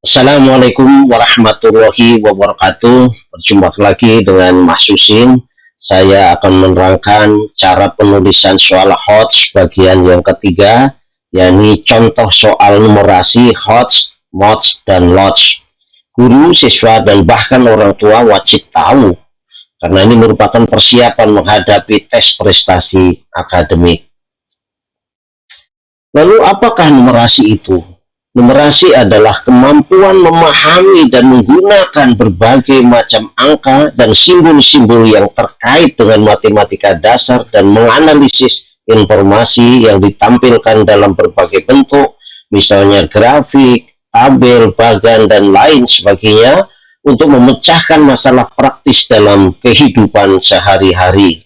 Assalamualaikum warahmatullahi wabarakatuh. Berjumpa lagi dengan Mas Susin. Saya akan menerangkan cara penulisan soal HOTS bagian yang ketiga, yakni contoh soal numerasi HOTS, MOTS, dan LOTS. Guru, siswa, dan bahkan orang tua wajib tahu, karena ini merupakan persiapan menghadapi tes prestasi akademik. Lalu apakah numerasi itu? Numerasi adalah kemampuan memahami dan menggunakan berbagai macam angka dan simbol-simbol yang terkait dengan matematika dasar dan menganalisis informasi yang ditampilkan dalam berbagai bentuk, misalnya grafik, tabel, bagan, dan lain sebagainya, untuk memecahkan masalah praktis dalam kehidupan sehari-hari.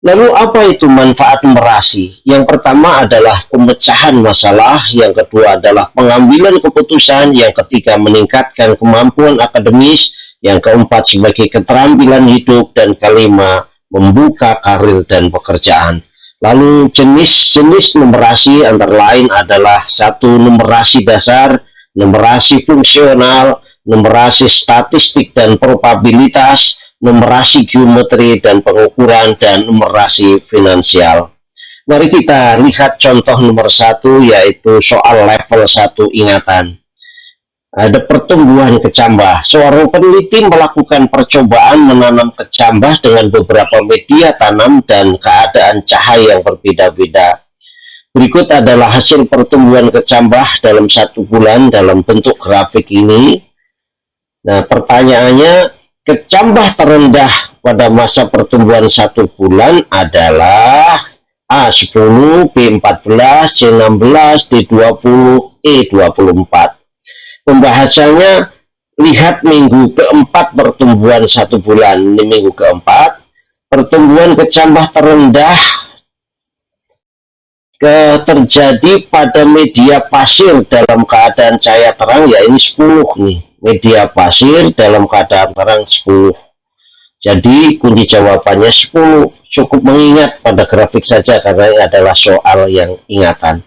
Lalu apa itu manfaat numerasi? Yang pertama adalah pemecahan masalah, yang kedua adalah pengambilan keputusan, yang ketiga meningkatkan kemampuan akademis, yang keempat sebagai keterampilan hidup, dan kelima membuka karir dan pekerjaan. Lalu jenis-jenis numerasi antara lain adalah satu, numerasi dasar, numerasi fungsional, numerasi statistik dan probabilitas, numerasi geometri dan pengukuran, dan numerasi finansial. Mari kita lihat contoh nomor 1, yaitu soal level 1 ingatan. Ada pertumbuhan kecambah. Seorang peneliti melakukan percobaan menanam kecambah dengan beberapa media tanam dan keadaan cahaya yang berbeda-beda. Berikut adalah hasil pertumbuhan kecambah dalam 1 bulan dalam bentuk grafik ini. Nah, pertanyaannya, kecambah terendah pada masa pertumbuhan 1 bulan adalah A10, B14, C16, D20, E24. Pembahasannya, lihat minggu keempat pertumbuhan 1 bulan. Ini minggu keempat. Pertumbuhan kecambah terendah terjadi pada media pasir dalam keadaan cahaya terang, ya ini 10 nih. Media pasir dalam keadaan terang 10. Jadi kunci jawabannya 10. Cukup mengingat pada grafik saja karena ini adalah soal yang ingatan.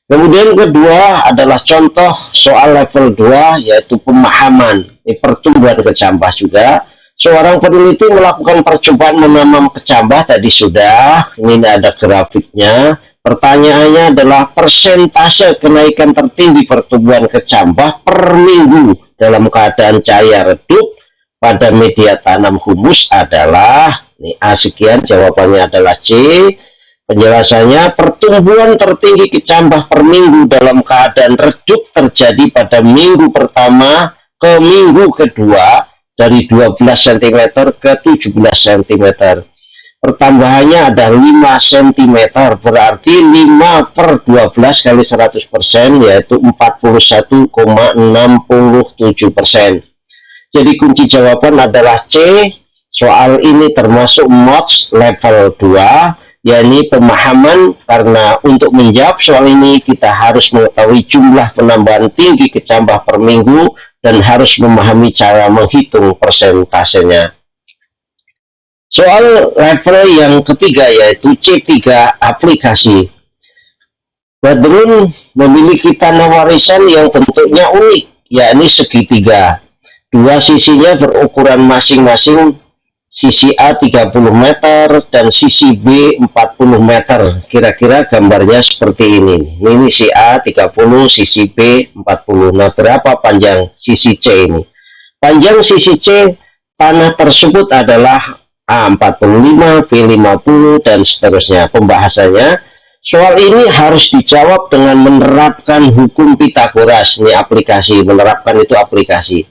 Kemudian kedua adalah contoh soal level 2, yaitu pemahaman. Ini pertumbuhan kecambah juga. Seorang peneliti melakukan percobaan menanam kecambah, tadi sudah. Ini ada grafiknya. Pertanyaannya adalah persentase kenaikan tertinggi pertumbuhan kecambah per minggu dalam keadaan cahaya redup pada media tanam humus adalah, ini A sekian, jawabannya adalah C. Penjelasannya, pertumbuhan tertinggi kecambah per minggu dalam keadaan redup terjadi pada minggu pertama ke minggu kedua dari 12 cm ke 17 cm. Pertambahannya ada 5 cm, berarti 5 per 12 kali 100%, yaitu 41,67%. Jadi kunci jawaban adalah C. Soal ini termasuk MOTS level 2, yakni pemahaman, karena untuk menjawab soal ini kita harus mengetahui jumlah penambahan tinggi kecambah per minggu dan harus memahami cara menghitung persentasenya. Soal level yang ketiga, yaitu C3, aplikasi. Badrun memiliki tanah warisan yang bentuknya unik, yakni segitiga. Dua sisinya berukuran masing-masing, sisi A 30 meter dan sisi B 40 meter. Kira-kira gambarnya seperti ini. Ini si A 30, sisi B 40. Nah, berapa panjang sisi C ini? Panjang sisi C tanah tersebut adalah A45, B50, dan seterusnya. Pembahasannya, soal ini harus dijawab dengan menerapkan hukum Pitagoras. Ini aplikasi, menerapkan itu aplikasi.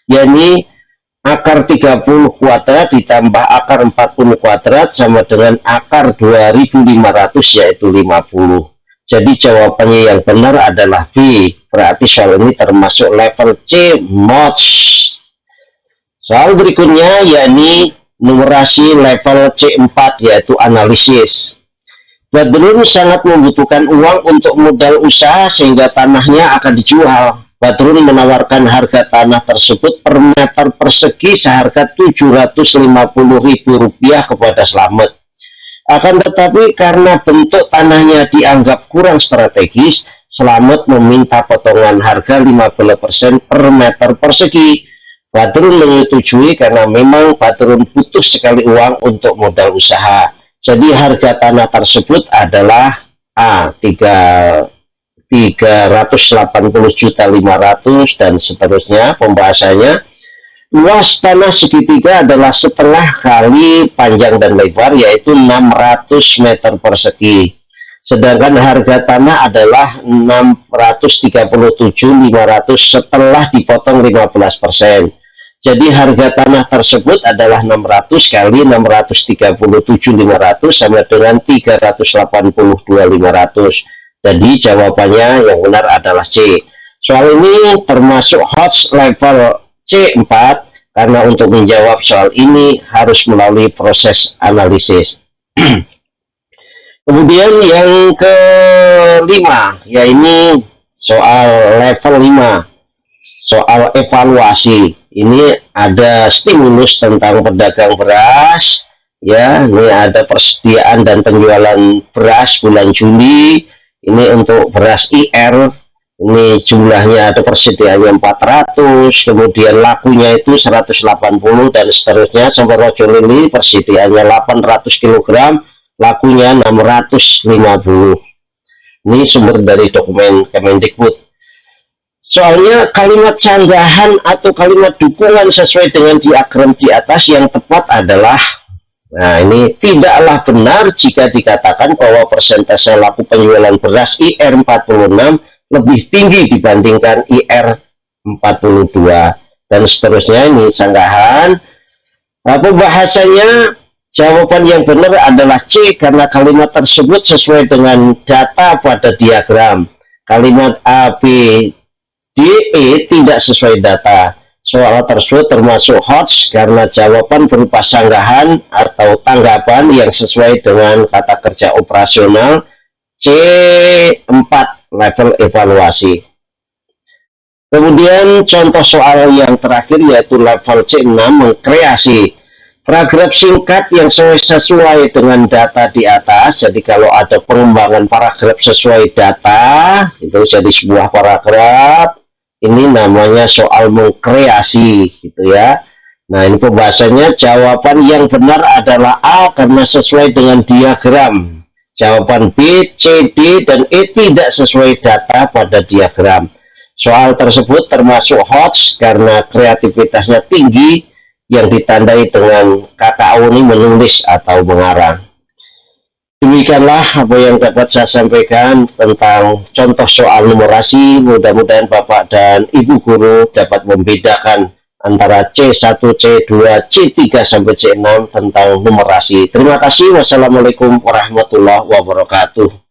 Yakni akar 30 kuadrat ditambah akar 40 kuadrat sama dengan akar 2500, yaitu 50. Jadi jawabannya yang benar adalah B. Berarti soal ini termasuk level C, MOTS. Soal berikutnya, yakni numerasi level C4, yaitu analisis. Badrun sangat membutuhkan uang untuk modal usaha sehingga tanahnya akan dijual. Badrun menawarkan harga tanah tersebut per meter persegi seharga Rp750.000 kepada Slamet. Akan tetapi karena bentuk tanahnya dianggap kurang strategis, Slamet meminta potongan harga 15% per meter persegi. Badrun menyetujui karena memang Badrun butuh sekali uang untuk modal usaha. Jadi harga tanah tersebut adalah A 380.500.000 dan seterusnya pembahasannya. Luas tanah segitiga adalah setengah kali panjang dan lebar, yaitu 600 meter persegi. Sedangkan harga tanah adalah 637.500 setelah dipotong 15%. Jadi harga tanah tersebut adalah 600 kali 637.500 sama dengan 382.500. Jadi jawabannya yang benar adalah C. Soal ini termasuk HOTS level C4 karena untuk menjawab soal ini harus melalui proses analisis. Kemudian yang kelima, yaitu soal level 5, soal evaluasi. Ini ada stimulus tentang pedagang beras, ya. Ini ada persediaan dan penjualan beras bulan Juli. Ini untuk beras IR. Ini jumlahnya ada persediaannya 400, kemudian lakunya itu 180 dan seterusnya. Sampai Rojo Lili persediaannya 800 kg, lakunya 650. Ini sumber dari dokumen Kemendikbud. Soalnya kalimat sanggahan atau kalimat dukungan sesuai dengan diagram di atas yang tepat adalah, nah ini tidaklah benar jika dikatakan bahwa persentase laku penjualan beras IR 46 lebih tinggi dibandingkan IR 42 dan seterusnya. Ini sanggahan. Nah, pembahasannya jawaban yang benar adalah C karena kalimat tersebut sesuai dengan data pada diagram. Kalimat A, B, D, E tidak sesuai data. Soal tersebut termasuk HOTS karena jawaban berupa sanggahan atau tanggapan yang sesuai dengan kata kerja operasional. C4 level evaluasi. Kemudian contoh soal yang terakhir yaitu level C6 mengkreasi. Paragraf singkat yang sesuai dengan data di atas. Jadi kalau ada pengembangan paragraf sesuai data, itu jadi sebuah paragraf. Ini namanya soal mengkreasi, gitu ya. Nah, ini pembahasannya jawaban yang benar adalah A karena sesuai dengan diagram. Jawaban B, C, D, dan E tidak sesuai data pada diagram. Soal tersebut termasuk HOTS karena kreativitasnya tinggi yang ditandai dengan KKU ini menulis atau mengarang. Demikianlah apa yang dapat saya sampaikan tentang contoh soal numerasi. Mudah-mudahan Bapak dan Ibu guru dapat membedakan antara C1, C2, C3 sampai C6 tentang numerasi. Terima kasih. Wassalamualaikum warahmatullahi wabarakatuh.